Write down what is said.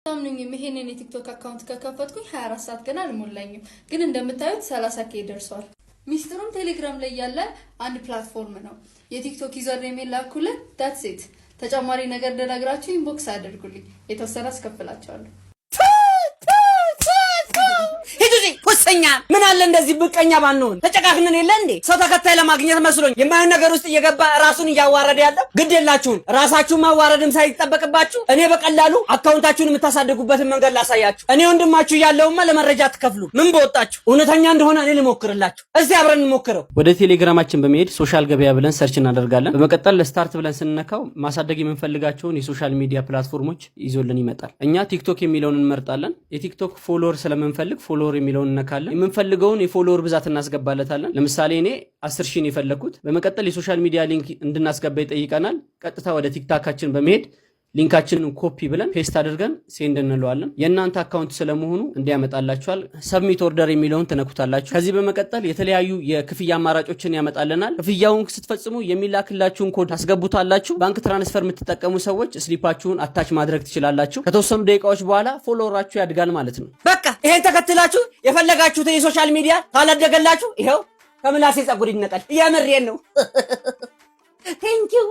ታምኑኝም ይሄንን የቲክቶክ አካውንት ከከፈትኩኝ 24 ሰዓት ገና አልሞላኝም፣ ግን እንደምታዩት 30k ደርሷል። ሚስጥሩም ቴሌግራም ላይ ያለ አንድ ፕላትፎርም ነው። የቲክቶክ ዩዘር ኔም ላኩልኝ፣ that's it። ተጨማሪ ነገር እንደነግራችሁ ኢንቦክስ አድርጉልኝ፣ የተወሰነ አስከፍላችኋለሁ። ሁሰኛ ምን አለ እንደዚህ ብቀኛ ባንሆን ተጨቃክነን የለ እንዴ? ሰው ተከታይ ለማግኘት መስሎኝ የማይሆን ነገር ውስጥ እየገባ ራሱን እያዋረደ ያለው ግድ የላችሁም። ራሳችሁን ማዋረድም ሳይጠበቅባችሁ እኔ በቀላሉ አካውንታችሁን የምታሳድጉበትን መንገድ ላሳያችሁ። እኔ ወንድማችሁ ያለውማ ለመረጃ ትከፍሉ ምን በወጣችሁ እውነተኛ እንደሆነ እኔ ልሞክርላችሁ። እስቲ አብረን እንሞክረው። ወደ ቴሌግራማችን በመሄድ ሶሻል ገበያ ብለን ሰርች እናደርጋለን። በመቀጠል ለስታርት ብለን ስንነካው ማሳደግ የምንፈልጋቸውን የሶሻል ሚዲያ ፕላትፎርሞች ይዞልን ይመጣል። እኛ ቲክቶክ የሚለውን እንመርጣለን። የቲክቶክ ፎሎወር ስለምንፈልግ ፎሎወር የሚለውን እንነካለን። የምንፈልገውን የፎሎወር ብዛት እናስገባለታለን። ለምሳሌ እኔ 10,000 የፈለኩት። በመቀጠል የሶሻል ሚዲያ ሊንክ እንድናስገባ ይጠይቀናል። ቀጥታ ወደ ቲክታካችን በመሄድ ሊንካችንን ኮፒ ብለን ፔስት አድርገን ሴንድ እንለዋለን። የእናንተ አካውንት ስለመሆኑ እንዲያመጣላችኋል። ሰብሚት ኦርደር የሚለውን ትነኩታላችሁ። ከዚህ በመቀጠል የተለያዩ የክፍያ አማራጮችን ያመጣልናል። ክፍያውን ስትፈጽሙ የሚላክላችሁን ኮድ ታስገቡታላችሁ። ባንክ ትራንስፈር የምትጠቀሙ ሰዎች ስሊፓችሁን አታች ማድረግ ትችላላችሁ። ከተወሰኑ ደቂቃዎች በኋላ ፎሎወራችሁ ያድጋል ማለት ነው። በቃ ይሄን ተከትላችሁ የፈለጋችሁትን የሶሻል ሚዲያ ካላደገላችሁ ይሄው ከምላሴ ጸጉር ይነቀል። የምሬን ነው። ቴንኪው